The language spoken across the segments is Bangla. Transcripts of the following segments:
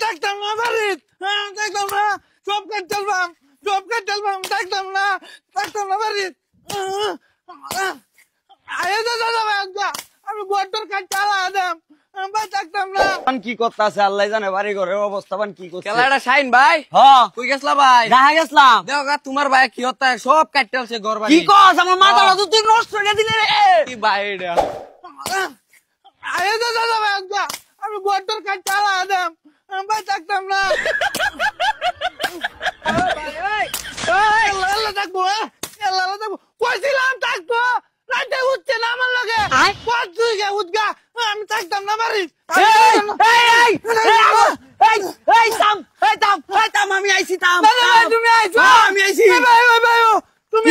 থাকতাম না বাড়িত, থাকতাম না, সব কাটতাম, থাকতাম না বাড়িত। আমি গোটর কাটতে আলাদাম, থাকতাম না। কি করতেছে আল্লাহ জানে, বাড়ি ঘরের অবস্থা কি করছে। খেলাটা শাইন ভাই, হ্যাঁ কই গেছলা ভাই? দেখা গেছিলাম। দেখো তোমার ভাই কি হতা সব কাটতেছে ঘর বাড়ি। কি কস আমার মাথাটা তো তুই নষ্ট করে দিলি রে। কি ভাই এটা? আমি গোটর কাটতে আলাদাম, থাকতাম না। থাকবো কইছিলাম থাকবো, রাতে উঠছে না আমার লগে, উঠগা আমি থাকতাম না বাড়ি। আমি আইছি থাম। তুমি আইছো? আমি আইছি। তুমি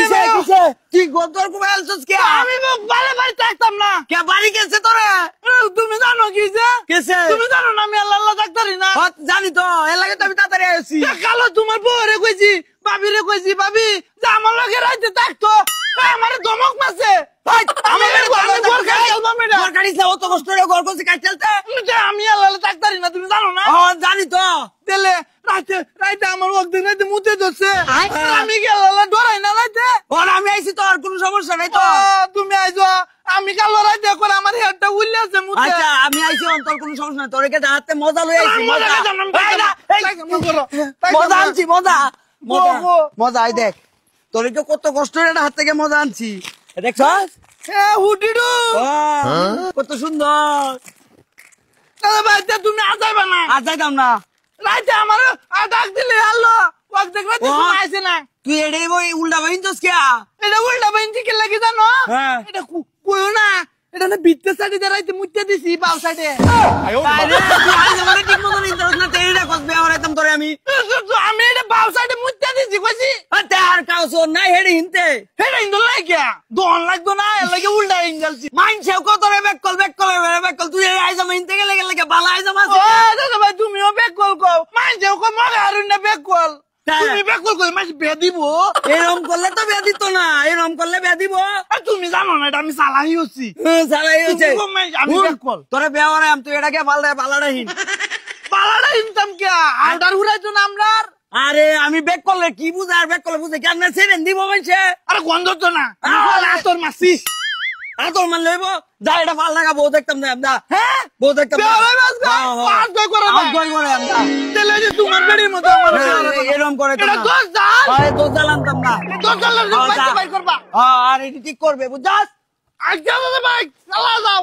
তুই গোদর কোবাই আলছস কে? আমি বাড়ি বাড়ি থাকতাম না। কে বাড়ি গেছে তোরে? তুমি জানো কি যে কেছে? তুমি জানো না আমি আল্লাহ ডাক্তারি না। জানি তো, এর লাগে তো আমি তাড়াতাড়ি আইছি। কালো তোমার বউরে কইছি, ভাবিরে কইছি, ভাবি যে আমার লগে রাইতে থাকতো, আমারে ধমক মারছে। আমি আল্লাহ ডাক্তারি না, তুমি জানো না? জানি তো। তেলে রাইতে আমার একদিন রাইতে মুতে ধরছে, আমি কি আল্লাহ ডরাই না রাইতে? আমি আইছি তো, আর কোনো সমস্যা নাই তো। তুমি আইছো, আমি কালো রাইতে করে আমার হেডটা উল্লেছে মুতে। আচ্ছা আমি আইছি, তোর কোনো সমস্যা নাই। তোর কাছে হাতে মজা লই আইছি। মজা আনছি, মজা আই দেখ। তোর কত কষ্ট এটা হাত থেকে মজা আনছি, দেখছস? কত সুন্দর। তুমি আজাইবা না? আর যাইতাম না। রাইতে আমার ডাক দিলে আল্লাহ আইসে না। তুই এটাই বই উল্টা বাইনছস কে? এটা উল্টা বাইনছি কে লাগে জানো? এটা কইও না, এটা না বিত্তে সাইডে দাঁড়াইতে মুইতে দিছি বাল সাইডে। ঠিক মতো নিতে না, তেইটা কসবে আমার একদম তোরে আমি এটা বাল সাইডে মুইতে দিছি কইছি। আর কাউস নাই হেডে হিনতে হেডে হিন্দু লাগে দন লাগতো না, এর লাগে উল্টা হিনজালছি। মাইনছে কত রে বেক কল তুই আইজা মাইনতে গেলে বালা আইজা মাছ। ও দাদা ভাই তুমিও বেক কল কও, মাইনছে কো মগে হারুন না বেক কল। তুমি বেক কল কই মাছ বে দিব? এরকম করলে তো বে দিত না, এরকম করলে বে দিব। তুমি জানো না এটা আমি চালাই হচ্ছি। চালাই হচ্ছে আমি বেক কল তোরে বেওয়ারে আম, তুই এটাকে বালাটা হিন। পালাটা হিনতাম কে? আউডার উড়াইতো না আমরার। আরে আমি বেক করলে কি বুঝা, আর বেক করলে বুঝে কেন ছেড়েন দিব মাইছে। আরে গন্ধ তো না, তোর মাসিস তোর মান লইব যা, এটা ভাল লাগা বউ দেখতাম না আমরা। হ্যাঁ বউ দেখতাম তোমার বেড়ির মতো এরকম করে দোষ জ্বালানতাম না। করবা আর এটি ঠিক করবে বুঝছাস? আজকে ভাই চালা যাও।